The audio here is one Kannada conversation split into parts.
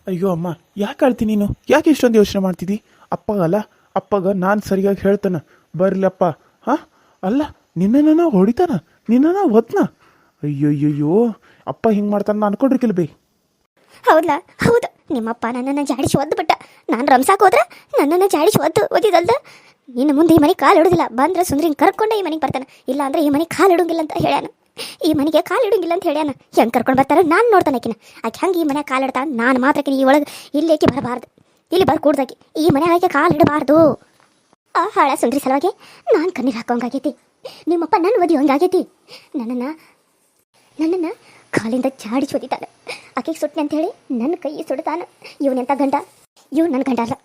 ಅಯ್ಯೋ ಅಮ್ಮ, ಯಾಕೆ ಅಳ್ತೀನಿ ನೀನು? ಯಾಕೆ ಇಷ್ಟೊಂದು ಯೋಚನೆ ಮಾಡ್ತಿದ್ದಿ? ಅಪ್ಪಗಲ್ಲ, ಅಪ್ಪಗ ನಾನು ಸರಿಯಾಗಿ ಹೇಳ್ತಾನೆ, ಬರ್ಲಪ್ಪ. ಹಾಂ, ಅಲ್ಲ, ನಿನ್ನನ್ನು ಹೊಡಿತಾನ, ನಿನ್ನನ್ನು ಒದ್ನ. ಅಯ್ಯೋಯ್ಯಯ್ಯೋ, ಅಪ್ಪ ಹಿಂಗೆ ಮಾಡ್ತಾನೆ ಅನ್ಕೊಂಡ್ರಿಕಿಲ್ ಬೇ. ಹೌದಾ? ಹೌದು, ನಿಮ್ಮಪ್ಪ ನನ್ನನ್ನು ಜಾಡಿಸಿ ಒದ್ದು ಬಿಟ್ಟ. ನಾನು ರಂಸಾಕ್ ಹೋದ್ರೆ ನನ್ನನ್ನು ಜಾಡಿಸಿ ಒದಿದಲ್ದ. ಇನ್ನು ಮುಂದೆ ಈ ಮನೆಗೆ ಕಾಲು ಇಡೋದಿಲ್ಲ. ಬಂದ್ರೆ ಸುಂದ್ರಿನ ಕರ್ಕೊಂಡೆ ಈ ಮನೆಗೆ ಬರ್ತಾನೆ, ಇಲ್ಲ ಅಂದ್ರೆ ಈ ಮನೆಗೆ ಕಾಲು ಇಡೋಂಗಿಲ್ಲ ಅಂತ ಹೇಳ್ಯಾನ. ಈ ಮನೆಗೆ ಕಾಲು ಇಡೋಂಗಿಲ್ಲ ಅಂತ ಹೇಳ್ಯಾನ. ಹೆಂಗೆ ಕರ್ಕೊಂಡು ಬರ್ತಾರೆ ನಾನು ನೋಡ್ತಾನೆ ಆಕಿನ. ಆಕೆ ಹೆಂಗೆ ಈ ಮನೆಗೆ ಕಾಲು ಇಡ್ತಾನೆ, ನಾನು ಮಾತ್ರಕ್ಕೆ ಈ ಒಳಗೆ ಇಲ್ಲೇಕೆ ಬರಬಾರ್ದು, ಇಲ್ಲಿ ಬರ್ ಕೂಡ್ದಾಕಿ ಈ ಮನೆಯಾಗೆ ಕಾಲು ಇಡಬಾರ್ದು. ಆ ಹಾಳ ಸುಂದ್ರಿ ಸಲುವಾಗಿ ನಾನು ಕಣ್ಣೀರು ಹಾಕೋಂಗಾಗೈತಿ. ನಿಮ್ಮಪ್ಪ ನನ್ನ ಒದಿ ಹಂಗಾಗೈತಿ. ನನ್ನನ್ನು ಕಾಲಿಂದ ಜಾಡಿಸಿ ಒದಿತಾನೆ. ಆಕೆಗೆ ಸುಟ್ಟನೆ ಅಂತ ಹೇಳಿ ನನ್ನ ಕೈ ಸುಡ್ತಾನೆ. ಇವನೆಂತ ಗಂಡ? ಇವ್ ನನ್ನ ಗಂಡ ಅಲ್ಲ,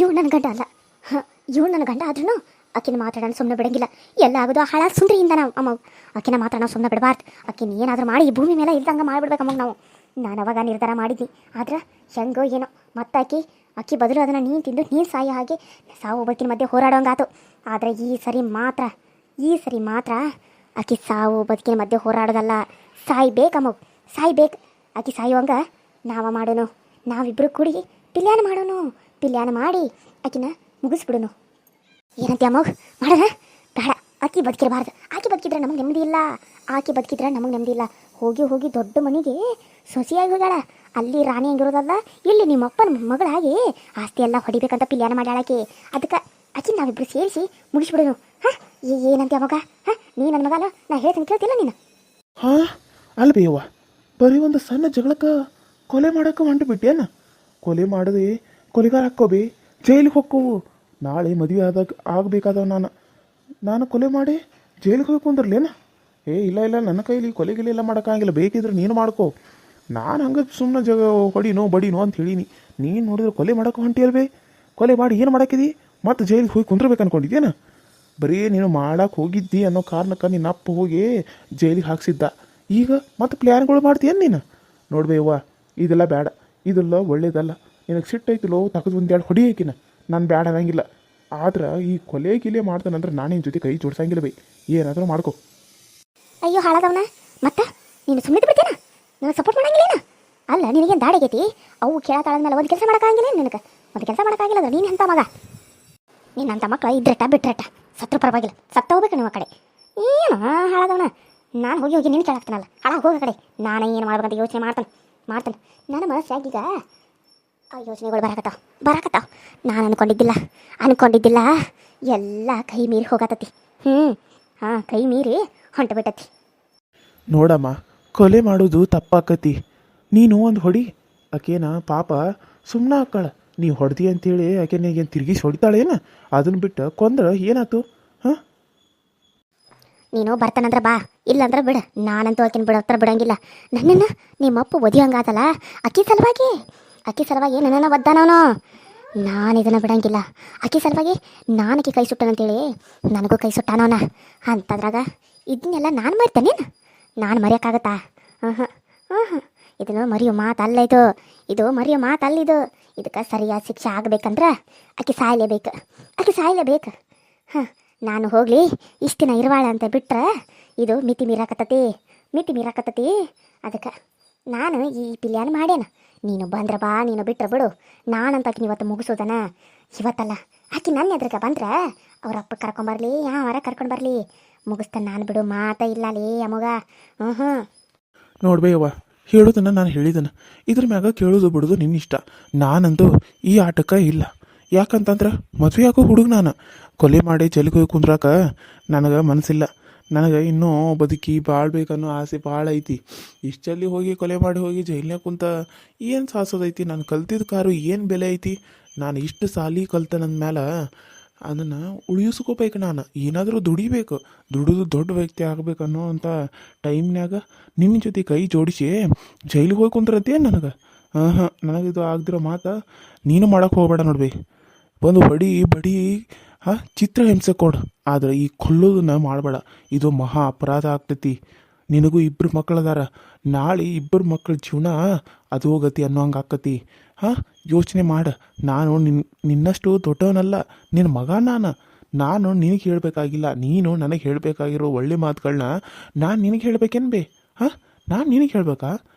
ಇವ್ ನನ್ನ ಗಂಡ ಅಲ್ಲ. ಹಾಂ, ಇವ್ ನನ್ನ ಗಂಡ ಆದ್ರೂ ಆಕಿನ ಮಾತ್ರ ನಾನು ಸುಮ್ಮನೆ ಬಿಡಂಗಿಲ್ಲ. ಎಲ್ಲ ಆಗೋದು ಹಾಳ ಸುಂದ್ರಿಯಿಂದ. ನಾವು ಅಮ್ಮ ಆಕಿನ ಮಾತ್ರ ನಾವು ಸುಮ್ಮನೆ ಬಿಡಬಾರ್ದು. ಆಕಿನ ಏನಾದರೂ ಮಾಡಿ ಈ ಭೂಮಿ ಮೇಲೆ ಇಲ್ದಂಗೆ ಮಾಡಿಬಿಡ್ಬೇಕು ಅಮ್ಮಗೆ ನಾವು. ನಾನು ಅವಾಗ ನಿರ್ಧಾರ ಮಾಡಿದ್ನಿ. ಆದ್ರೆ ಹೆಂಗೋ ಏನೋ ಮತ್ತೆ ಅಕ್ಕಿ ಬದಲು ಅದನ್ನು ನೀನು ತಿಂದು ನೀನು ಸಾಯೋ ಹಾಗೆ ಸಾವು ಬದುಕಿನ ಮಧ್ಯೆ ಹೋರಾಡೋಂಗಾತು. ಆದರೆ ಈ ಸರಿ ಮಾತ್ರ ಆಕಿ ಸಾವು ಬದುಕಿನ ಮಧ್ಯೆ ಹೋರಾಡೋದಲ್ಲ, ಸಾಯ್ಬೇಕಮ್ಮ, ಸಾಯ್ಬೇಕು. ಆಕಿ ಸಾಯುವಂಗ ಮಾಡೋನು, ನಾವಿಬ್ಬರು ಕೂಡಿ ಪಿಲ್ಯಾನ ಮಾಡೋನು. ಪಿಲ್ಯಾನ ಮಾಡಿ ಆಕಿನ ಮುಗಿಸ್ಬಿಡೋನು. ಏನಂತ ಅಮ್ಮ ಮಾಡೋಣ? ಬೇಡ, ಆಕಿ ಬದುಕಿರಬಾರ್ದು. ಆಕಿ ಬದುಕಿದ್ರೆ ನಮಗೆ ನೆಮ್ಮದಿ ಇಲ್ಲ. ಆಕಿ ಬದುಕಿದ್ರೆ ನಮಗೆ ನೆಮ್ಮದಿ ಇಲ್ಲ. ಹೋಗಿ ದೊಡ್ಡ ಮನೆಗೆ ಸೊಸೆಯಾಗಿ ಹೋಗ್ಯಾಳ. ಅಲ್ಲಿ ರಾಣಿ ಹಂಗಿರೋದಲ್ಲ, ಇಲ್ಲಿ ನಿಮ್ಮಪ್ಪನ ಮಗಳಾಗಿ ಆಸ್ತಿ ಎಲ್ಲ ಹೊಡಿಬೇಕಂತ ಪಿಲ್ಯಾನ ಮಾಡ್ಯಾಳಾಕಿ. ಅದಕ್ಕೆ ಆಕಿ ನಾವಿಬ್ಬರು ಸೇರಿಸಿ ಮುಗಿಸ್ಬಿಡೋನು. ಹಾಂ, ಏನಂತ ಮಗ? ಹಾಂ, ನೀ ನನ್ನ ಮಗ ಅಲ್ಲ, ನಾ ಹೇಳ್ತೀನಿ ಕೇಳ್ತಿಲ್ಲ ನೀನು? ಹಾಂ, ಅಲ್ಲ ಬೇಯವ್ವ, ಬರೀ ಒಂದು ಸಣ್ಣ ಜಗಳಕ್ಕೆ ಕೊಲೆ ಮಾಡೋಕೆ ಹೊಂಟು ಬಿಟ್ಟೇನ? ಕೊಲೆ ಮಾಡಿದೆ ಕೊಲೆಗಾರ ಹಾಕ್ಕೋಬಿ, ಜೈಲಿಗೆ ಹೋಗ್ಕೋವು. ನಾಳೆ ಮದುವೆ ಆಗಬೇಕಾದವ ನಾನು ಕೊಲೆ ಮಾಡಿ ಜೈಲಿಗೆ ಹೋಗಿ ಕುಂದ್ರಲೇನ? ಇಲ್ಲ, ನನ್ನ ಕೈಲಿ ಕೊಲೆಗಿಲೆ ಎಲ್ಲ ಮಾಡೋಕ್ಕಾಗಿಲ್ಲ. ಬೇಕಿದ್ರೆ ನೀನು ಮಾಡ್ಕೋ. ನಾನು ಹಂಗೆ ಸುಮ್ಮನೆ ಹೊಡಿನೋ ಬಡಿನೋ ಅಂತ ಹೇಳೀನಿ. ನೀನು ನೋಡಿದ್ರೆ ಕೊಲೆ ಮಾಡೋಕೆ ಹೊಂಟಿಯಲ್ವೇ? ಕೊಲೆ ಮಾಡಿ ಏನು ಮಾಡೋಕ್ಕಿದಿ? ಮತ್ತು ಜೈಲಿಗೆ ಹೋಗಿ ಕುಂದ್ರಬೇಕು ಅನ್ಕೊಂಡಿದ್ದೇನ? ಬರೀ ನೀನು ಮಾಡಕ್ಕೆ ಹೋಗಿದ್ದಿ ಅನ್ನೋ ಕಾರಣಕ್ಕೆ ನಿನ್ನ ಅಪ್ಪ ಹೋಗಿ ಜೈಲಿಗೆ ಹಾಕ್ಸಿದ್ದ. ಈಗ ಮತ್ತೆ ಪ್ಲ್ಯಾನ್ಗಳು ಮಾಡ್ತೀಯೇನು ನೀನು? ನೋಡ್ಬೇವ್ವ, ಇದೆಲ್ಲ ಬೇಡ, ಇದೆಲ್ಲ ಒಳ್ಳೇದಲ್ಲ. ನಿನಗೆ ಸಿಟ್ಟೈತಿಲ್ಲೋ, ತಗದು ಒಂದೆರಡು ಹೊಡಿಯಕಿನ ನಾನು ಬೇಡ ಅನ್ನಂಗಿಲ್ಲ. ಆದ್ರೆ ಈ ಕೊಲೆ ಗಿಲೆ ಮಾಡ್ತಾನಂದ್ರೆ ನಾನು ನಿನ್ನ ಜೊತೆ ಕೈ ಜೋಡ್ಸಂಗಿಲ್ಲ ಬೈ. ಏನಾದರೂ ಮಾಡ್ಕೊ. ಅಯ್ಯೋ ಹಾಳದವನ, ಮತ್ತೆ ನೀನು ಸುಮ್ಮನೆ ಬಿಡ್ತೇನ? ನಾನು ಸಪೋರ್ಟ್ ಮಾಡಂಗಿಲ್ಲ. ಅಲ್ಲ, ನಿನಗೇನು ದಾಡಿಗೈತಿ? ಅವು ಕೇಳತ್ತಾಳದ್ಮೇಲೆ ಒಂದು ಕೆಲಸ ಮಾಡೋಕ್ಕಾಗಿಲ್ಲ ನಿನಗೆ. ಒಂದು ಕೆಲಸ ಮಾಡೋಕ್ಕಾಗಿಲ್ಲ ಅಂದ್ರೆ ನೀನು ಎಂಥ ಮಗ? ನೀನಂಥ ಮಕ್ಕಳು ಇದ್ರಟ ಬಿಟ್ರಟ ಸತ್ರು ಪರವಾಗಿಲ್ಲ, ಸತ್ತ ಹೋಗ್ಬೇಕು ನಿಮ್ಮ ಕಡೆ. ಏನು ಹಾಳದವನ? ನಾನು ಹೋಗಿ ನಿನ್ನ ಕೇಳಾಕ್ತಾನಲ್ಲ, ಹಾಳಾಗಿ ಹೋಗೋ ಕಡೆ. ನಾನು ಏನು ಮಾಡ್ಬೇಕಂತ ಯೋಚನೆ ಮಾಡ್ತಾನೆ. ನನ್ನ ಮನಸ್ಸಾಗೀಗ ಆ ಯೋಚನೆಗಳು ಬರಾಕತ್ತಾವ. ನಾನು ಅನ್ಕೊಂಡಿದ್ದಿಲ್ಲ ಎಲ್ಲ ಕೈ ಮೀರಿ ಹೋಗತ್ತತಿ. ಹಾಂ, ಕೈ ಮೀರಿ ಹೊಂಟು ಬಿಟ್ಟತಿ. ನೋಡಮ್ಮ, ಕೊಲೆ ಮಾಡೋದು ತಪ್ಪಾಕತಿ. ನೀನು ಒಂದು ಹೊಡಿ, ಆಕೇನ ಪಾಪ ಸುಮ್ಮನೆ ಹಾಕಳ. ನೀವು ಹೊಡೆದಿ ಅಂತೇಳಿ ಆಕೆನೇಗೇನು ತಿರುಗಿಸಿ ಹೊಡಿತಾಳೇನ? ಅದನ್ನು ಬಿಟ್ಟು ಕೊಂದ್ರೆ ಏನಾಯ್ತು? ಹಾಂ, ನೀನು ಬರ್ತಾನಂದ್ರೆ ಬಾ, ಇಲ್ಲಾಂದ್ರೆ ಬಿಡ. ನಾನಂತೂ ಆಕಿನ ಬಿಡಂಗಿಲ್ಲ. ನನ್ನನ್ನು ನಿಮ್ಮಪ್ಪ ಒದಿ ಹಂಗಾತಲ್ಲ, ಅಕ್ಕಿ ಸಲುವಾಗಿ ನನ್ನನ್ನು ಒದ್ದಾನವನು. ನಾನು ಇದನ್ನು ಬಿಡಂಗಿಲ್ಲ. ಅಕ್ಕಿ ಸಲುವಾಗಿ ನಾನಕ್ಕೆ ಕೈ ಸುಟ್ಟನಂತೇಳಿ ನನಗೂ ಕೈ ಸುಟ್ಟಾನವನ. ಅಂಥದ್ರಾಗ ಇದನ್ನೆಲ್ಲ ನಾನು ಮಾಡ್ತೇನೇನು? ನಾನು ಮರೆಯೋಕ್ಕಾಗತ್ತಾ? ಹಾಂ, ಇದನ್ನು ಮರೆಯೋ ಮಾತಲ್ಲ. ಇದು ಮರೆಯೋ ಮಾತಲ್ಲಿದು. ಇದಕ್ಕೆ ಸರಿಯಾದ ಶಿಕ್ಷೆ ಆಗಬೇಕಂದ್ರೆ ಆಕೆ ಸಾಯಲೇಬೇಕು. ಹಾಂ, ನಾನು ಹೋಗಲಿ ಇಷ್ಟು ದಿನ ಇರುವಾಳ ಅಂತ ಬಿಟ್ರೆ ಇದು ಮಿತಿ ಮೀರಾಕತ್ತತಿ. ಅದಕ್ಕೆ ನಾನು ಈ ಪಿಲ್ಯಾನ ಮಾಡ್ಯಾನ. ನೀನು ಬಂದ್ರೆ ಬಾ, ನೀನು ಬಿಟ್ರೆ ಬಿಡು. ನಾನಂತ ಆಕಿನ ಇವತ್ತು ಮುಗಿಸೋದನ. ಇವತ್ತಲ್ಲ, ಆಕಿ ನನ್ನ ಎದ್ರಿಗೆ ಬಂದ್ರೆ ಅವ್ರ ಅಪ್ಪ ಕರ್ಕೊಂಬರ್ಲಿ, ಯಾವಾರ ಕರ್ಕೊಂಡು ಬರಲಿ, ಮುಗಿಸ್ತಾನೆ ನಾನು. ಬಿಡು, ಮಾತ ಇಲ್ಲ ಲೇ ಅಮ್ಮಗ. ನೋಡ್ಬೇಯವ್ವ, ಹೇಳೋದನ್ನು ನಾನು ಹೇಳಿದನು. ಇದ್ರ ಮ್ಯಾಗ ಕೇಳೋದು ಬಿಡೋದು ನಿನ್ನಿಷ್ಟ. ನಾನಂತೂ ಈ ಆಟಕ್ಕೆ ಇಲ್ಲ. ಯಾಕಂತಂದ್ರೆ ಮದುವೆ ಆಗೋ ಹುಡುಗ ನಾನು. ಕೊಲೆ ಮಾಡಿ ಜೈಲಿಗೆ ಹೋಗಿ ಕುಂದ್ರಾಕ ನನಗೆ ಮನಸ್ಸಿಲ್ಲ. ನನಗೆ ಇನ್ನೂ ಬದುಕಿ ಬಾಳ್ಬೇಕನ್ನೋ ಆಸೆ ಭಾಳ ಐತಿ. ಇಷ್ಟಲ್ಲಿ ಹೋಗಿ ಕೊಲೆ ಮಾಡಿ ಹೋಗಿ ಜೈಲಿನಾಗ ಕುಂತ ಏನು ಸಾಸೋದೈತಿ? ನಾನು ಕಲ್ತಿದ್ದ ಕಾರು ಏನು ಬೆಲೆ ಐತಿ? ನಾನು ಇಷ್ಟು ಸಾಲಿ ಕಲ್ತನಂದ ಮೇಲೆ ಅದನ್ನು ಉಳಿಸ್ಕೋಬೇಕು. ನಾನು ಏನಾದರೂ ದುಡಿದು ದೊಡ್ಡ ವ್ಯಕ್ತಿ ಆಗಬೇಕನ್ನೋ ಅಂಥ ಟೈಮ್ನಾಗ ನಿನ್ನ ಜೊತೆ ಕೈ ಜೋಡಿಸಿ ಜೈಲಿಗೆ ಹೋಗಿ ಕುಂದ್ರಂತೇನು ನನಗೆ? ನನಗಿದು ಆಗದಿರೋ ಮಾತು ನೀನು ಮಾಡೋಕ್ಕೆ ಹೋಗಬೇಡ. ನೋಡ್ಬೇ, ಒಂದು ಬಡಿ ಚಿತ್ರ ಹಿಂಸೆ ಕೊಡು, ಆದರೆ ಈ ಕೊಲ್ಲೋದನ್ನ ಮಾಡಬೇಡ. ಇದು ಮಹಾ ಅಪರಾಧ ಆಗ್ತೈತಿ. ನಿನಗೂ 2 ಮಕ್ಕಳದಾರ. ನಾಳೆ 2 ಮಕ್ಕಳ ಜೀವನ ಅದು ಹೋಗತಿ ಅನ್ನೋ ಹಂಗೆ ಆಕತಿ. ಯೋಚನೆ ಮಾಡು. ನಾನು ನಿನ್ನಷ್ಟು ದೊಡ್ಡವನಲ್ಲ, ನಿನ್ನ ಮಗ ನಾನು ನಿನಗೆ ಹೇಳಬೇಕಾಗಿಲ್ಲ. ನೀನು ನನಗೆ ಹೇಳಬೇಕಾಗಿರೋ ಒಳ್ಳೆ ಮಾತುಗಳನ್ನ ನಾನು ನಿನಗೆ ಹೇಳ್ಬೇಕೇನು ಬೇ? ನಾನು ನಿನಗೆ ಹೇಳ್ಬೇಕಾ?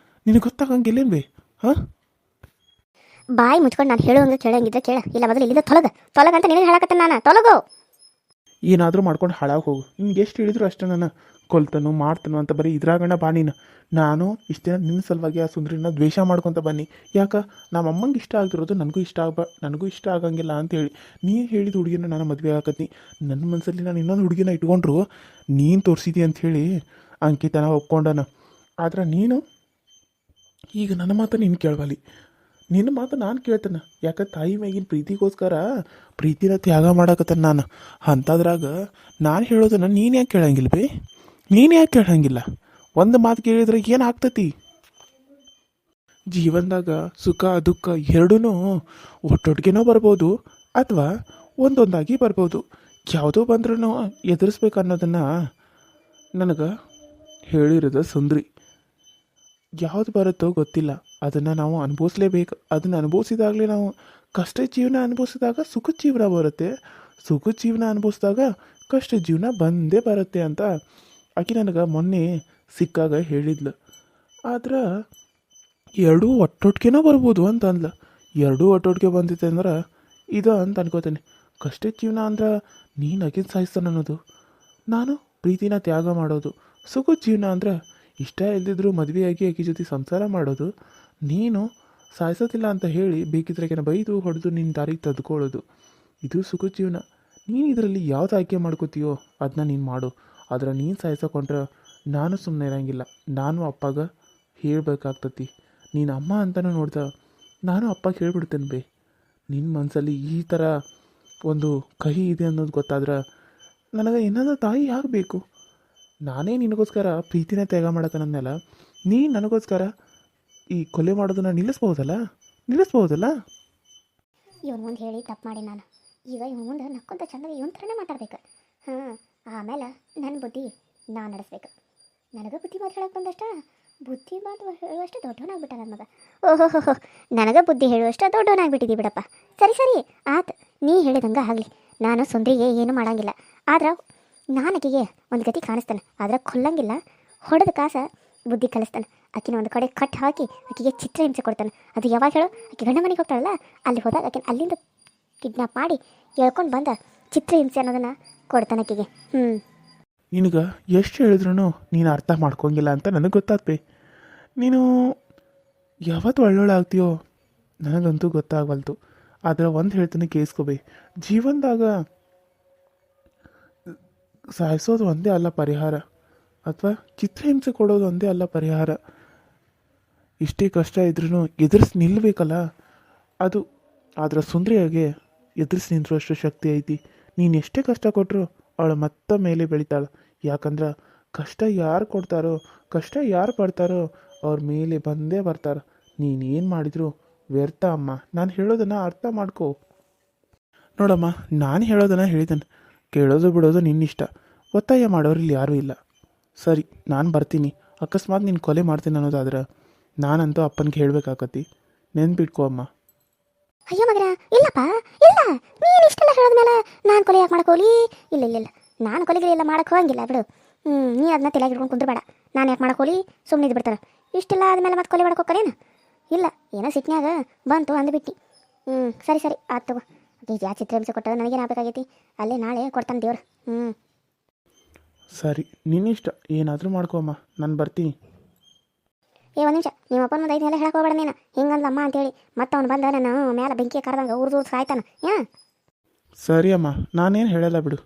ನಿನಗೆ ಗೊತ್ತಾಗಂಗಿಲ್ಲೇನು ಬೇ? ಬಾಯಿ ಮುಚ್ಕೊಂಡು ನಾನು ಹೇಳುವಂಗೆ ಕೇಳಂಗಿದ್ರೆ ಕೇಳ, ಇಲ್ಲ ಮೊದಲು ಇಲ್ಲಿಂದ ತೊಲಗ ಅಂತ ನಿನಗೆ ಹೇಳಕತ್ತೆ ನಾನು. ತೊಲಗು. ಏನಾದರೂ ಮಾಡ್ಕೊಂಡು ಹಾಳಾಗಿ ಹೋಗು. ನಿನ್ಗೆ ಎಷ್ಟು ಹೇಳಿದ್ರು ಅಷ್ಟೇ, ನಾನು ಕೊಲ್ತನು ಮಾಡ್ತನು ಅಂತ ಬರೀ ಇದ್ರಾಗಣ್ಣ ಬಾ ನೀನು. ನಾನು ಇಷ್ಟು ದಿನ ನಿನ್ನ ಸಲುವಾಗಿ ಆ ಸುಂದ್ರಿನ ದ್ವೇಷ ಮಾಡ್ಕೊತ ಬನ್ನಿ. ಯಾಕೆ ನಮ್ಮ ಅಮ್ಮಂಗೆ ಇಷ್ಟ ಆಗಿರೋದು ನನಗೂ ಇಷ್ಟ ಆಗಂಗಿಲ್ಲ ಅಂತೇಳಿ ನೀನು ಹೇಳಿದ ಹುಡುಗಿನ ನಾನು ಮದುವೆ ಆಗತ್ತೀನಿ. ನನ್ನ ಮನಸ್ಸಲ್ಲಿ ನಾನು ಇನ್ನೊಂದು ಹುಡುಗಿನ ಇಟ್ಕೊಂಡ್ರು ನೀನು ತೋರಿಸಿದಿ ಅಂಥೇಳಿ ಅಂಕಿತನ ಒಪ್ಕೊಂಡನ. ಆದ್ರೆ ನೀನು ಈಗ ನನ್ನ ಮಾತು ನೀನು ಕೇಳಬಲ್ಲಿ, ನಿನ್ನ ಮಾತು ನಾನು ಕೇಳ್ತೇನೆ. ಯಾಕೆ ತಾಯಿ ಮ್ಯಾಗಿನ ಪ್ರೀತಿಗೋಸ್ಕರ ಪ್ರೀತಿನ ತ್ಯಾಗ ಮಾಡಕತ್ತೇನೆ ನಾನು. ಅಂಥದ್ರಾಗ ನಾನು ಹೇಳೋದನ್ನು ನೀನು ಯಾಕೆ ಕೇಳಂಗಿಲ್ಲ ಬೇ? ನೀನು ಯಾಕೆ ಕೇಳಂಗಿಲ್ಲ? ಒಂದು ಮಾತು ಕೇಳಿದ್ರೆ ಏನು ಆಗ್ತತಿ? ಜೀವನದಾಗ ಸುಖ ದುಃಖ ಎರಡೂ ಒಟ್ಟೊಟ್ಟಿಗೆನೋ ಬರ್ಬೋದು, ಅಥವಾ ಒಂದೊಂದಾಗಿ ಬರ್ಬೋದು. ಯಾವುದೋ ಬಂದ್ರೂ ಎದುರಿಸ್ಬೇಕು ಅನ್ನೋದನ್ನು ನನಗೆ ಹೇಳಿರೋದು ಸುಂದ್ರಿ. ಯಾವುದು ಬರುತ್ತೋ ಗೊತ್ತಿಲ್ಲ, ಅದನ್ನು ನಾವು ಅನುಭವಿಸ್ಲೇಬೇಕು. ಅದನ್ನು ಅನುಭವಿಸಿದಾಗಲೇ ನಾವು ಕಷ್ಟ ಜೀವನ ಅನುಭವಿಸಿದಾಗ ಸುಖದ ಜೀವನ ಬರುತ್ತೆ, ಸುಖದ ಜೀವನ ಅನುಭವಿಸಿದಾಗ ಕಷ್ಟ ಜೀವನ ಬಂದೇ ಬರುತ್ತೆ ಅಂತ ಆಕೆ ನನಗೆ ಮೊನ್ನೆ ಸಿಕ್ಕಾಗ ಹೇಳಿದ್ಲು. ಆದ್ರೆ ಎರಡೂ ಒಟ್ಟೊಟ್ಟಿಗೆನೋ ಬರ್ಬೋದು ಅಂತ ಅಂದ್ಲ. ಎರಡೂ ಒಟ್ಟೊಟ್ಟಿಗೆ ಬಂದಿತ್ತೆ ಅಂದ್ರೆ ಇದು ಅಂತ ಅನ್ಕೋತೇನೆ. ಕಷ್ಟದ ಜೀವನ ಅಂದ್ರೆ ನೀನು ಆಕಿನ ಸಾಯಿಸ್ತಾನೆ ಅನ್ನೋದು, ನಾನು ಪ್ರೀತಿನ ತ್ಯಾಗ ಮಾಡೋದು. ಸುಖದ ಜೀವನ ಅಂದ್ರೆ ಇಷ್ಟ ಇಲ್ದಿದ್ರು ಮದುವೆಯಾಗಿ ಆಕೆ ಜೊತೆ ಸಂಸಾರ ಮಾಡೋದು. ನೀನು ಸಾಯಿಸೋದಿಲ್ಲ ಅಂತ ಹೇಳಿ ಬೇಕಿದ್ರೆ ಬೈದು ಹೊಡೆದು ನಿನ್ನ ದಾರಿಗೆ ತೆಗೆದುಕೊಳ್ಳೋದು. ಇದು ಸುಖದ ಜೀವನ. ನೀನು ಇದರಲ್ಲಿ ಯಾವ್ದು ಆಯ್ಕೆ ಮಾಡ್ಕೋತೀಯೋ ಅದನ್ನ ನೀನು ಮಾಡು. ಆದರೆ ನೀನು ಸಾಯಿಸೋಕೊಂಡ್ರೆ ನಾನು ಸುಮ್ಮನೆ ಇರೋಂಗಿಲ್ಲ. ನಾನು ಅಪ್ಪಗ ಹೇಳಬೇಕಾಗ್ತತಿ. ನೀನು ಅಮ್ಮ ಅಂತಲೂ ನೋಡ್ದ ನಾನು ಅಪ್ಪಗೆ ಹೇಳ್ಬಿಡ್ತೇನೆ ಬೇ. ನಿನ್ನ ಮನಸ್ಸಲ್ಲಿ ಈ ಥರ ಒಂದು ಕಹಿ ಇದೆ ಅನ್ನೋದು ಗೊತ್ತಾದ್ರೆ ನನಗೆ ಏನಾದರೂ ತಾಯಿ ಆಗಬೇಕು. ನಾನೇ ನಿನಗೋಸ್ಕರ ಪ್ರೀತಿನ ತ್ಯಾಗ ಮಾಡತ್ತನಲ್ಲ, ನೀನು ನನಗೋಸ್ಕರ ಈ ಕೊಲೆ ಮಾಡೋದನ್ನು ನಿಲ್ಲಿಸ್ಬೋದಲ್ಲ? ಇವನು ಮುಂದೆ ಹೇಳಿ ತಪ್ಪು ಮಾಡಿ ನಾನು ಈಗ ಇವನು ಮುಂದೆ ನಕ್ಕೊಂತ ಚೆನ್ನಾಗಿ ಇವನ್ ಥರನೇ ಮಾತಾಡ್ಬೇಕು. ಆಮೇಲೆ ನನ್ನ ಬುದ್ಧಿ ನಾನು ನಡೆಸ್ಬೇಕು. ನನಗೆ ಬುದ್ಧಿ ಮಾತು ಹೇಳಕ್ಕೆ ಬಂದಷ್ಟ ಬುದ್ಧಿ ಮಾತು ಹೇಳುವಷ್ಟು ದೊಡ್ಡವನಾಗ್ಬಿಟ್ಟ ನನ್ನ ಮಗ. ಓಹೋ, ನನಗೆ ಬುದ್ಧಿ ಹೇಳುವಷ್ಟು ದೊಡ್ಡವನಾಗ್ಬಿಟ್ಟಿದ್ದೀವಿ ಬಿಡಪ್ಪ. ಸರಿ ಆತು, ನೀ ಹೇಳಿದಂಗೆ ಆಗಲಿ. ನಾನು ಸುಂದ್ರಿಗೆ ಏನೂ ಮಾಡೋಂಗಿಲ್ಲ. ಆದ್ರೆ ನಾನು ಆಕೆಗೆ ಒಂದು ಗತಿ ಕಾಣಿಸ್ತಾನೆ. ಆದ್ರೆ ಕೊಲ್ಲಂಗಿಲ್ಲ, ಹೊಡೆದ ಕಾಸ ಬುದ್ಧಿ ಕಲಿಸ್ತಾನೆ. ಆಕಿನ ಒಂದು ಕಡೆ ಕಟ್ ಹಾಕಿ ಆಕೆಗೆ ಚಿತ್ರಹಿಂಸೆ ಕೊಡ್ತಾನೆ. ಅದು ಯಾವಾಗ ಹೇಳು? ಆಕೆ ಗಂಡ ಮನೆಗೆ ಹೋಗ್ತಾಳಲ್ಲ, ಅಲ್ಲಿ ಹೋದಾಗ ಆಕೆ ಅಲ್ಲಿಂದ ಕಿಡ್ನಾಪ್ ಮಾಡಿ ಎಳ್ಕೊಂಡು ಬಂದ ಚಿತ್ರಹಿಂಸೆ ಅನ್ನೋದನ್ನು ಕೊಡ್ತಾನೆ ಆಕೆಗೆ. ನಿನಗೆ ಎಷ್ಟು ಹೇಳಿದ್ರು ನೀನು ಅರ್ಥ ಮಾಡ್ಕೊಂಗಿಲ್ಲ ಅಂತ ನನಗೆ ಗೊತ್ತಾಗ್ಬೇ. ನೀನು ಯಾವತ್ತು ಒಳ್ಳೊಳ್ಳೆ ನನಗಂತೂ ಗೊತ್ತಾಗವಲ್ತು. ಆದರೆ ಒಂದು ಹೇಳ್ತಾನೆ ಕೇಳಿಸ್ಕೋಬೇ, ಜೀವನದಾಗ ಸಾಯಿಸೋದು ಒಂದೇ ಅಲ್ಲ ಪರಿಹಾರ, ಅಥವಾ ಚಿತ್ರಹಿಂಸೆ ಕೊಡೋದು ಒಂದೇ ಅಲ್ಲ ಪರಿಹಾರ. ಇಷ್ಟೇ ಕಷ್ಟ ಇದ್ರೂ ಎದುರಿಸಿ ನಿಲ್ಲಬೇಕಲ್ಲ ಅದು. ಆದರೆ ಸುಂದ್ರಿಯಾಗೆ ಎದುರಿಸಿ ನಿಂತರುವಷ್ಟು ಶಕ್ತಿ ಐತಿ. ನೀನು ಎಷ್ಟೇ ಕಷ್ಟ ಕೊಟ್ಟರು ಅವಳು ಮತ್ತೆ ಮೇಲೆ ಬೆಳಿತಾಳೆ. ಯಾಕಂದ್ರೆ ಕಷ್ಟ ಯಾರು ಕೊಡ್ತಾರೋ, ಕಷ್ಟ ಯಾರು ಪಡ್ತಾರೋ ಅವ್ರ ಮೇಲೆ ಬಂದೇ ಬರ್ತಾರೆ. ನೀನೇನು ಮಾಡಿದ್ರು ವ್ಯರ್ಥ ಅಮ್ಮ. ನಾನು ಹೇಳೋದನ್ನು ಅರ್ಥ ಮಾಡ್ಕೋ. ನೋಡಮ್ಮ, ನಾನು ಹೇಳೋದನ್ನು ಹೇಳಿದ್ದೇನೆ, ಕೇಳೋದು ಬಿಡೋದು ನಿನ್ನಿಷ್ಟ. ಒತ್ತಾಯ ಮಾಡೋರು ಇಲ್ಲಿ ಯಾರೂ ಇಲ್ಲ. ಸರಿ, ನಾನು ಬರ್ತೀನಿ. ಅಕಸ್ಮಾತ್ ನೀನು ಕೊಲೆ ಮಾಡ್ತೀನಿ ಅನ್ನೋದಾದ್ರೆ ನಾನಂತೂ ಅಪ್ಪನಿಗೆ ಹೇಳಬೇಕಾಗತ್ತಿ. ನೆನ್ಪಿಟ್ಕೋ ಅಮ್ಮ. ಅಯ್ಯೋ ಮಗನ, ಇಲ್ಲಪ್ಪ, ಇಲ್ಲ. ನೀನು ಇಷ್ಟೆಲ್ಲ ಹೇಳಿದ್ಮೇಲೆ ನಾನು ಕೊಲೆ ಯಾಕೆ ಮಾಡ್ಕೋಲಿ? ಇಲ್ಲ, ನಾನು ಕೊಲೆಗಳೆಲ್ಲ ಮಾಡಕ್ಕೆ ಹೋಗಂಗಿಲ್ಲ ಬಿಡು. ನೀ ಅದನ್ನ ತಲೆಗೆ ಇಟ್ಕೊಂಡು ಕುಂದ್ರಬೇಡ. ನಾನು ಯಾಕೆ ಮಾಡ್ಕೋಲಿ? ಸುಮ್ಮನೆ ಇದು ಬಿಡ್ತಾರೆ. ಇಷ್ಟೆಲ್ಲ ಆದಮೇಲೆ ಮತ್ತೆ ಕೊಲೆ ಮಾಡ್ಕೋಕರೇನು? ಇಲ್ಲ, ಏನೋ ಸಿಟ್ನ್ಯಾಗ ಬಂತು ಅಂದ್ಬಿಟ್ಟು. ಸರಿ ಆತು ತಗೋ. ಯಾ ಚಿತ್ರಹಿಂಸೆ ಕೊಟ್ಟರೆ ನನಗೇನು ಆಗಬೇಕಾಗೈತಿ? ಅಲ್ಲೇ ನಾಳೆ ಕೊಡ್ತಾನೆ ದೇವ್ರು. ಸರಿ, ನಿನ್ನಿಷ್ಟ, ಏನಾದರೂ ಮಾಡ್ಕೋ ಅಮ್ಮ. ನಾನು ಬರ್ತೀನಿ. ಒಂದು ನಿಮಿಷ, ನಿಮ್ಮ ಅಪ್ಪನ ಮುಂದೆ ಐದನೆಲ್ಲ ಹೇಳಕ್ಕೆ ಹೋಗ್ಬೇಡ ನೀನು. ಹಿಂಗಂದ್ಲ ಅಮ್ಮ ಅಂತೇಳಿ ಮತ್ತೆ ಅವ್ನು ಬಂದ ನಾನು ಮೇಲೆ ಬೆಂಕಿ ಕರೆದಂಗೆ ಉರ್ದು ಸಾಯ್ತಾನೆ. ಸರಿ ಅಮ್ಮ, ನಾನೇನು ಹೇಳಲ್ಲ ಬಿಡು.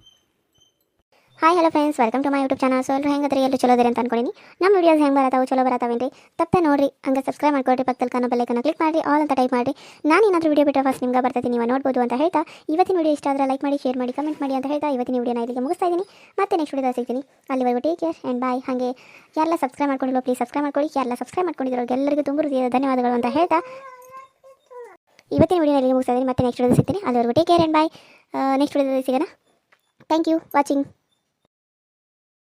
Hi hello friends, welcome to my YouTube channel. So ಎಲ್ಲರೂ ಹೆಂಗದ್ರಿ? ಎಲ್ಲರೂ ಚಲೋ ಇದ್ದೀರಿ ಅಂತ ಅನ್ಕೊಂಡಿನಿ. ನಮ್ಮ ವೀಡಿಯೋಸ್ ಹೆಂಗೆ ಬರತ್ತಾವೆ, ಚಲೋ ಬರತ್ತಾವೇನ್ರಿ? ತಪ್ಪೇ ನೋಡಿರಿ, ಹಂಗೆ ಸಬ್ಸ್ಕ್ರೈಬ್ ಮಾಡ್ಕೊಳ್ರಿ, ಪಕ್ಕದಲ್ಲಿ ಕಾಣೋ ಬೆಲ್ಲೈಕನ್ನ ಕ್ಲಿಕ್ ಮಾಡಿ ಆಲ್ ಅಂತ ಟೈಪ್ ಮಾಡಿ. ನಾನು ಏನಾದರೂ ವೀಡಿಯೋ ಬಿಟ್ಟರೆ ಫಸ್ಟ್ ನಿಮ್ಗೆ ಬರ್ತೈತಿ, ನೀವು ನೋಡ್ಬೋದು ಅಂತ ಹೇಳ್ತಾ ಇವತ್ತಿನ ವೀಡಿಯೋ ಇಷ್ಟ ಆದರೆ ಲೈಕ್ ಮಾಡಿ, ಶೇರ್ ಮಾಡಿ, ಕಮೆಂಟ್ ಮಾಡಿ ಅಂತ ಹೇಳ್ತಾ ಇವತ್ತಿನ ವೀಡಿಯೋನ ಇಲ್ಲಿಗೆ ಮುಗಿಸ್ತಾ ಇದ್ದೀನಿ. ಮತ್ತೆ ನೆಕ್ಸ್ಟ್ ವೀಡಿಯೋದಲ್ಲಿ ಸಿಗ್ತೀನಿ. ಅಲ್ಲಿವರೆಗೂ ಟೇಕ್ ಕೇರ್ ಆ್ಯಂಡ್ ಬಾಯ್. ಹಾಗೆ ಯಾರೆಲ್ಲ ಸಬ್ಸ್ಕ್ರೈಬ್ ಮಾಡ್ಕೊಂಡಿಲ್ಲ ಪ್ಲೀಸ್ ಸಬ್ಸ್ಕ್ರೈಬ್ ಮಾಡ್ಕೊಳ್ಳಿ. ಯಾರೆಲ್ಲ ಸಬ್ಸ್ಕ್ರೈಬ್ ಮಾಡ್ಕೊಂಡಿರೋ ಎಲ್ಲರಿಗೂ ತುಂಬ ಧನ್ಯವಾದಗಳು ಅಂತ ಹೇಳ್ತಾ ಇವತ್ತಿನ ವೀಡಿಯೋನ ಇಲ್ಲಿಗೆ ಮುಗಿಸ್ತಾ ಇದ್ದೀನಿ. ಮತ್ತೆ ನೆಕ್ಸ್ಟ್ ವೀಡಿಯೋದಲ್ಲಿ ಸಿಗ್ತೀನಿ. ಅಲ್ಲಿವರೆಗೂ take care and bye. Next ವೀಡಿಯೋದಲ್ಲಿ ಸಿಗೋಣ. Thank you watching.